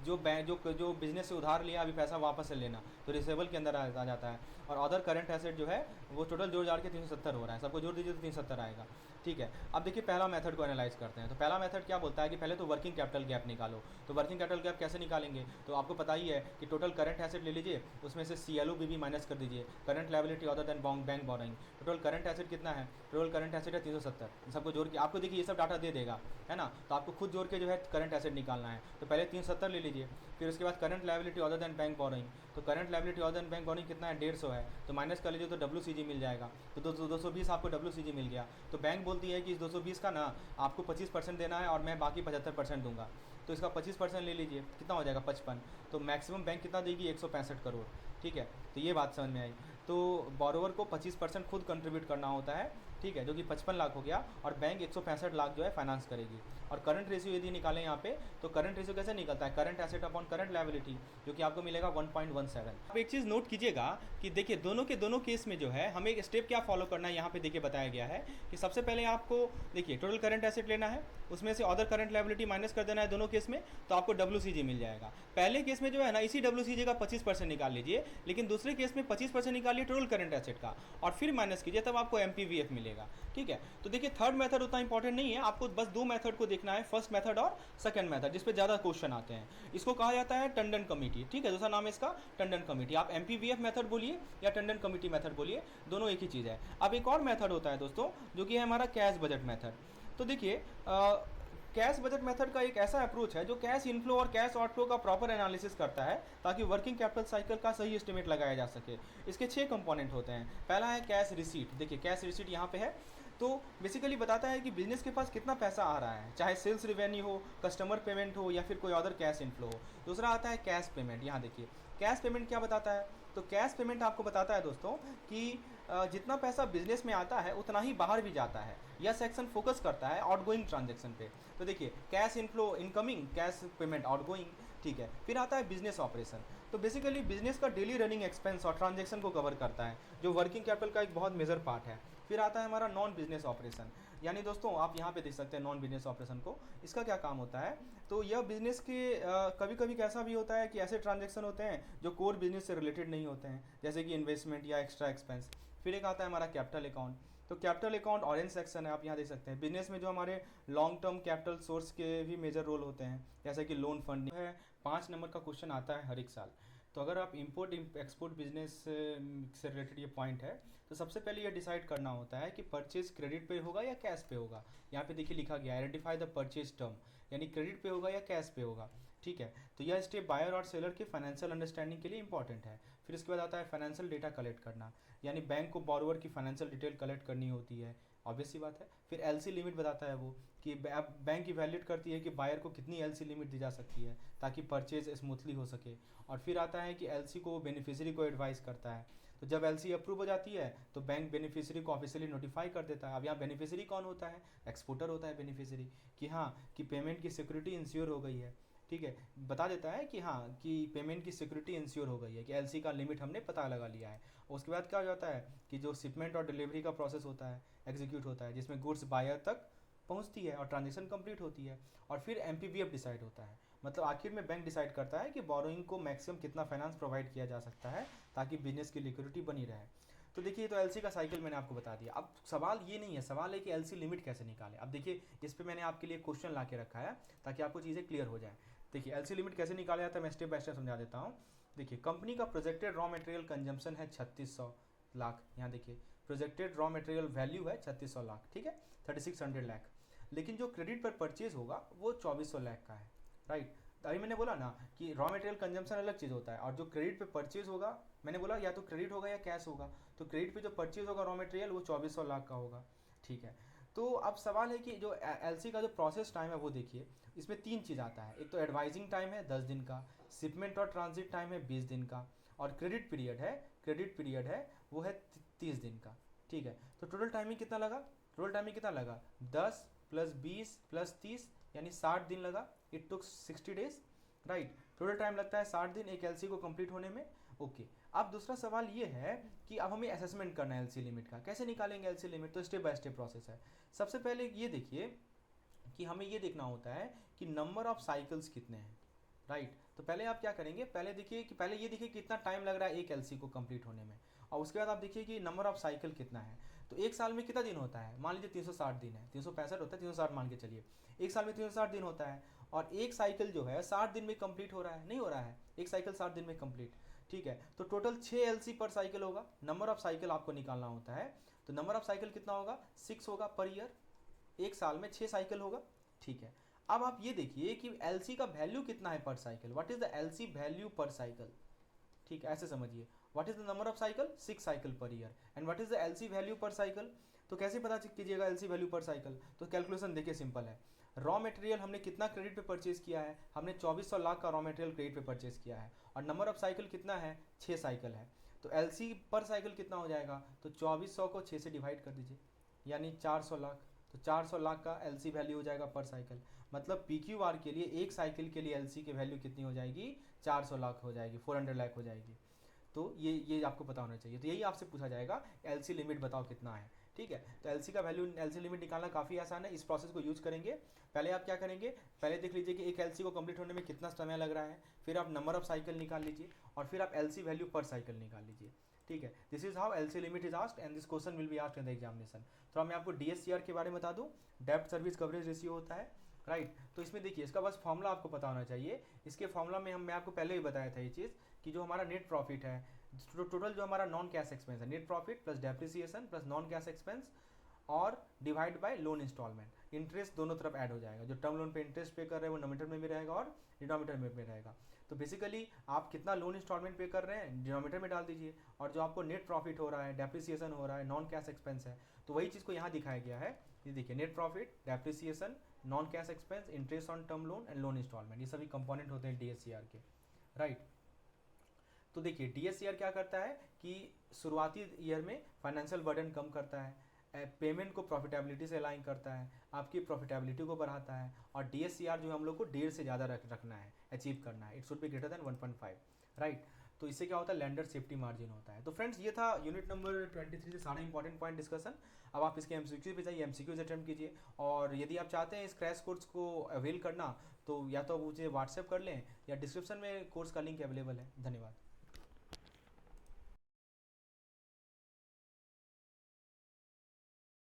जो बिजनेस से उधार लिया अभी पैसा वापस से लेना, तो रिसेबल के अंदर आ जाता है। और अदर करंट एसेट जो है वो टोटल जोड़ जाड़ के 370 हो रहा है, सबको जोड़ दीजिए तो 370 आएगा। ठीक है, अब देखिए पहला मेथड को एनालाइज करते हैं। तो पहला मेथड क्या बोलता है कि पहले तो वर्किंग कैपिटल गैप निकालो। तो वर्किंग कैपिटल गैप कैसे निकालेंगे, तो आपको पता ही है कि टोटल करंट एसेट ले लीजिए, उसमें से CLOBV माइनस कर दीजिए, current liability other than bank boring. Total current asset कितना है, टोटल करंट एसेट है 370। सबको जोड़ के आपको देखिए ये सब डाटा दे देगा, है ना, तो आपको खुद जोड़ के जो है करंट एसेट निकालना है। तो पहले 370 ले लीजिए, फिर उसके बाद current liability other than bank borrowing. तो current liability other than bank borrowing कितना है, 150 है, तो माइनस कर लीजिए तो WCG मिल जाएगा। तो 220 आपको WCG मिल गया। तो बैंक बोलती है कि इस 220 का ना आपको 25% देना है और मैं बाकी 75% दूंगा। तो इसका 25% ले लीजिए, कितना हो जाएगा 55। तो मैक्सिमम बैंक कितना देगी, 165 करोड़। ठीक है, तो ये बात समझ में आई। तो बोरोवर को 25% खुद कंट्रीब्यूट करना होता है। ठीक है, जो कि 55 लाख हो गया, और बैंक 165 लाख जो है फाइनेंस करेगी। और करंट रेशियो यदि निकालें यहाँ पे, तो करंट रेशियो कैसे निकलता है, current asset upon current liability, जो कि आपको मिलेगा 1.17। अब एक चीज़ नोट कीजिएगा कि देखिए दोनों केस में जो है हमें एक स्टेप क्या फॉलो करना है, यहाँ पे देखिए बताया गया है कि सबसे पहले आपको देखिए टोटल करंट एसेट लेना है, उसमें से अदर करंट लायबिलिटी माइनस कर देना है दोनों केस में, तो आपको WCG मिल जाएगा। पहले केस में जो है ना इसी WCG का 25% निकाल लीजिए, लेकिन दूसरे केस में 25% निकालिए टोटल करंट एसेट का और फिर माइनस कीजिए, तब आपको MPVF मिलेगा। ठीक है, तो देखिए थर्ड मेथड उतना इंपॉर्टेंट नहीं है, आपको बस 2 मेथड को देखना है, फर्स्ट मेथड और सेकंड मेथड, जिस पे ज़्यादा क्वेश्चन आते हैं। इसको कहा जाता है टंडन कमेटी। ठीक है, दूसरा नाम है इसका टंडन कमेटी। आप MPVF मेथड बोलिए या टंडन कमेटी मेथड बोलिए, दोनों एक ही चीज़ है। अब एक और मेथड होता है दोस्तों, जो कि है हमारा कैश बजट मेथड। तो देखिए कैश बजट मेथड का एक ऐसा अप्रोच है जो कैश इनफ्लो और कैश आउटफ्लो का प्रॉपर एनालिसिस करता है ताकि वर्किंग कैपिटल साइकिल का सही एस्टिमेट लगाया जा सके। इसके 6 कंपोनेंट होते हैं। पहला है कैश रिसीट। देखिए कैश रिसीट यहाँ पे है, तो बेसिकली बताता है कि बिजनेस के पास कितना पैसा आ रहा है, चाहे सेल्स रिवेन्यू हो, कस्टमर पेमेंट हो या फिर कोई अदर कैश इनफ्लो हो। दूसरा आता है कैश पेमेंट। यहाँ देखिए कैश पेमेंट क्या बताता है, तो कैश पेमेंट आपको बताता है दोस्तों कि जितना पैसा बिजनेस में आता है उतना ही बाहर भी जाता है। यह सेक्शन फोकस करता है आउटगोइंग ट्रांजैक्शन पे। तो देखिए cash inflow incoming, cash payment outgoing, ठीक है। फिर आता है बिजनेस ऑपरेशन। तो बेसिकली बिजनेस का डेली रनिंग एक्सपेंस और ट्रांजैक्शन को कवर करता है, जो वर्किंग कैपिटल का एक बहुत मेजर पार्ट है। फिर आता है हमारा नॉन बिजनेस ऑपरेशन, यानी दोस्तों आप यहाँ पे देख सकते हैं नॉन बिजनेस ऑपरेशन को। इसका क्या काम होता है, तो यह बिजनेस के कभी कभी कैसा भी होता है कि ऐसे ट्रांजैक्शन होते हैं जो कोर बिजनेस से रिलेटेड नहीं होते हैं, जैसे कि इन्वेस्टमेंट या एक्स्ट्रा एक्सपेंस। फिर एक आता है हमारा कैपिटल अकाउंट। तो कैपिटल अकाउंट ऑरेंज सेक्शन है, आप यहाँ देख सकते हैं। बिजनेस में जो हमारे लॉन्ग टर्म कैपिटल सोर्स के भी मेजर रोल होते हैं, जैसे कि लोन फंडिंग है। 5 नंबर का क्वेश्चन आता है हर एक साल। तो अगर आप इंपोर्ट एक्सपोर्ट बिजनेस से रिलेटेड ये पॉइंट है, तो सबसे पहले ये डिसाइड करना होता है कि परचेज क्रेडिट पे होगा या कैश पे होगा। यहाँ पे देखिए लिखा गया आइडेंटिफाई द परचेज टर्म, यानी क्रेडिट पे होगा या कैश पे होगा, ठीक है। तो यह स्टेप बायर और सेलर के फाइनेंशियल अंडरस्टैंडिंग के लिए इंपॉर्टेंट है। फिर इसके बाद आता है फाइनेंशियल डेटा कलेक्ट करना, यानी बैंक को बोरोवर की फाइनेंशियल डिटेल कलेक्ट करनी होती है, ऑब्वियस सी बात है। फिर एलसी लिमिट बताता है वो कि बैंक इवैल्यूएट करती है कि बायर को कितनी एलसी लिमिट दी जा सकती है ताकि परचेज स्मूथली हो सके। और फिर आता है कि एलसी को बेनिफिशियरी को एडवाइस करता है। तो जब एलसी अप्रूव हो जाती है तो बैंक बेनिफिशियरी को ऑफिशियली नोटिफाई कर देता है। अब यहाँ बेनिफिशियरी कौन होता है, एक्सपोर्टर होता है बेनिफिशियरी, कि हाँ कि पेमेंट की सिक्योरिटी इंश्योर हो गई है, ठीक है। बता देता है कि हाँ कि पेमेंट की सिक्योरिटी इंश्योर हो गई है, कि एलसी का लिमिट हमने पता लगा लिया है। उसके बाद क्या हो जाता है कि जो शिपमेंट और डिलीवरी का प्रोसेस होता है एग्जीक्यूट होता है, जिसमें गुड्स बायर तक पहुंचती है और ट्रांजेक्शन कंप्लीट होती है। और फिर एमपीवीएफ डिसाइड होता है, मतलब आखिर में बैंक डिसाइड करता है कि बोरोइंग को मैक्सिमम कितना फाइनेंस प्रोवाइड किया जा सकता है ताकि बिजनेस की लिक्विडिटी बनी रहे। तो देखिए तो एलसी का साइकिल मैंने आपको बता दिया। अब सवाल ये नहीं है, सवाल है कि एलसी लिमिट कैसे निकालें। अब देखिए इस पर मैंने आपके लिए क्वेश्चन ला के रखा है ताकि आपको चीज़ें क्लियर हो जाए। देखिए एलसी लिमिट कैसे निकाला जाता है, मैं स्टेप बाय स्टेप समझा देता हूँ। देखिए कंपनी का प्रोजेक्टेड रॉ मटेरियल कंजम्पशन है 3600 लाख। यहाँ देखिए प्रोजेक्टेड रॉ मटेरियल वैल्यू है 3600 लाख, ठीक है, 3600 लाख। लेकिन जो क्रेडिट पर परचेज होगा वो 2400 लाख का है, राइट। अभी मैंने बोला ना कि रॉ मटेरियल कंजम्पशन अलग चीज़ होता है और जो क्रेडिट पे परचेज होगा, मैंने बोला या तो क्रेडिट होगा या कैश होगा। तो क्रेडिट पे जो परचेज होगा रॉ मटेरियल वो 2400 लाख का होगा, ठीक है। तो अब सवाल है कि जो एलसी का जो प्रोसेस टाइम है वो देखिए, इसमें 3 चीज़ आता है। एक तो एडवाइजिंग टाइम है 10 दिन का, शिपमेंट और ट्रांजिट टाइम है 20 दिन का, और क्रेडिट पीरियड है वो है 30 दिन का, ठीक है। तो टोटल टाइमिंग कितना लगा, 10 + 20 + 30 यानी 60 दिन लगा। It took 60 days, right. Total time लगता है 60 दिन एक एलसी को कंप्लीट होने में, ओके। अब दूसरा सवाल ये है कि अब हमें असेसमेंट करना है एलसी लिमिट का, कैसे निकालेंगे एलसी लिमिट। तो स्टेप बाय स्टेप प्रोसेस है। सबसे पहले ये देखिए कि हमें ये देखना होता है कि नंबर ऑफ साइकिल्स कितने हैं, राइट। तो पहले आप क्या करेंगे, पहले देखिए कि पहले ये देखिए कितना टाइम लग रहा है एक एलसी को कंप्लीट होने में, और उसके बाद आप देखिए कि नंबर ऑफ साइकिल कितना है। तो एक साल में कितना दिन होता है, मान लीजिए 360 दिन है, 365 होता है, 360 मान के चलिए। एक साल में 360 दिन होता है और एक साइकिल जो है 60 दिन में कंप्लीट हो रहा है, नहीं हो रहा है एक साइकिल 60 दिन में कंप्लीट, ठीक है। तो टोटल 6 एलसी पर साइकिल होगा। नंबर ऑफ साइकिल आपको निकालना होता है, तो नंबर ऑफ साइकिल कितना होगा, 6 होगा पर ईयर। एक साल में 6 साइकिल होगा, ठीक है। अब आप ये देखिए कि एलसी का वैल्यू कितना है पर cycle, what is the LC value पर साइकिल, ठीक है, ऐसे समझिए। What is the number of cycle, 6 cycle per year, and what is the LC value पर साइकिल। तो कैसे पता कीजिएगा एलसी वैल्यू पर साइकिल, तो कैलकुलेशन देखिए सिंपल है। रॉ मटेरियल हमने कितना क्रेडिट पे परचेज किया है, हमने 2400 लाख का रॉ मटेरियल क्रेडिट पे परचेज किया है, और नंबर ऑफ साइकिल कितना है, 6 साइकिल है। तो एलसी पर साइकिल कितना हो जाएगा, तो 2400 को 6 से डिवाइड कर दीजिए, यानी 400 लाख। तो 400 लाख का एलसी वैल्यू हो जाएगा पर साइकिल। मतलब पीक्यूआर के लिए एक साइकिल के लिए एलसी की वैल्यू कितनी हो जाएगी, 400 लाख हो जाएगी, 400 लाख हो जाएगी। तो ये आपको पता होना चाहिए। तो यही आपसे पूछा जाएगा एलसी लिमिट बताओ कितना है, ठीक है। तो एलसी का वैल्यू, एलसी लिमिट निकालना काफ़ी आसान है। इस प्रोसेस को यूज करेंगे। पहले आप क्या करेंगे, पहले देख लीजिए कि एक एलसी को कंप्लीट होने में कितना समय लग रहा है, फिर आप नंबर ऑफ साइकिल निकाल लीजिए, और फिर आप एलसी वैल्यू पर साइकिल निकाल लीजिए, ठीक है। This is how LC limit is asked and this question will be asked in the examination. तो मैं आपको डीएससीआर के बारे में बता दूं, डेब्ट सर्विस कवरेज रेशियो होता है, राइट। तो इसमें देखिए इसका बस फॉर्मूला आपको पता होना चाहिए। इसके फॉर्मूला में मैं आपको पहले ही बताया था ये चीज़ कि जो हमारा नेट प्रॉफिट है, टोटल जो हमारा नॉन कैश एक्सपेंस है, net profit plus depreciation plus non cash expense और divide by loan installment, interest दोनों तरफ ऐड हो जाएगा। जो टर्म लोन पे इंटरेस्ट पे कर रहे हैं वो नोमिनेटर में भी रहेगा और डिनोमिनेटर में भी रहेगा। तो बेसिकली आप कितना लोन इंस्टॉलमेंट पे कर रहे हैं डिनोमिनेटर में डाल दीजिए, और जो आपको नेट प्रॉफिट हो रहा है, डेप्रिसिएशन हो रहा है, नॉन कैश एक्सपेंस है, तो वही चीज़ को यहाँ दिखाया गया है। ये देखिए, net profit, depreciation, non cash expense, interest on term loan and loan instalment, ये सभी कंपोनेंट होते हैं DSCR के, राइट। तो देखिए DSCR क्या करता है कि शुरुआती ईयर में फाइनेंशियल बर्डन कम करता है, पेमेंट को प्रॉफिटेबिलिटी से अलाइन करता है, आपकी प्रॉफिटेबिलिटी को बढ़ाता है, और DSCR जो हम लोग को 1.5 से ज़्यादा रखना है, अचीव करना है, it should be greater than 1.5, right. तो इससे क्या होता है, लैंडर सेफ्टी मार्जिन होता है। तो फ्रेंड्स ये था यूनिट नंबर 23 से सारे इंपॉर्टेंट पॉइंट डिस्कशन। अब आप इसके MCQ पे जाइए, MCQs अटेम्प्ट कीजिए, और यदि आप चाहते हैं इस क्रैश कोर्स को अवेल करना तो या तो मुझे व्हाट्सएप कर लें या डिस्क्रिप्शन में कोर्स का लिंक अवेलेबल है। धन्यवाद।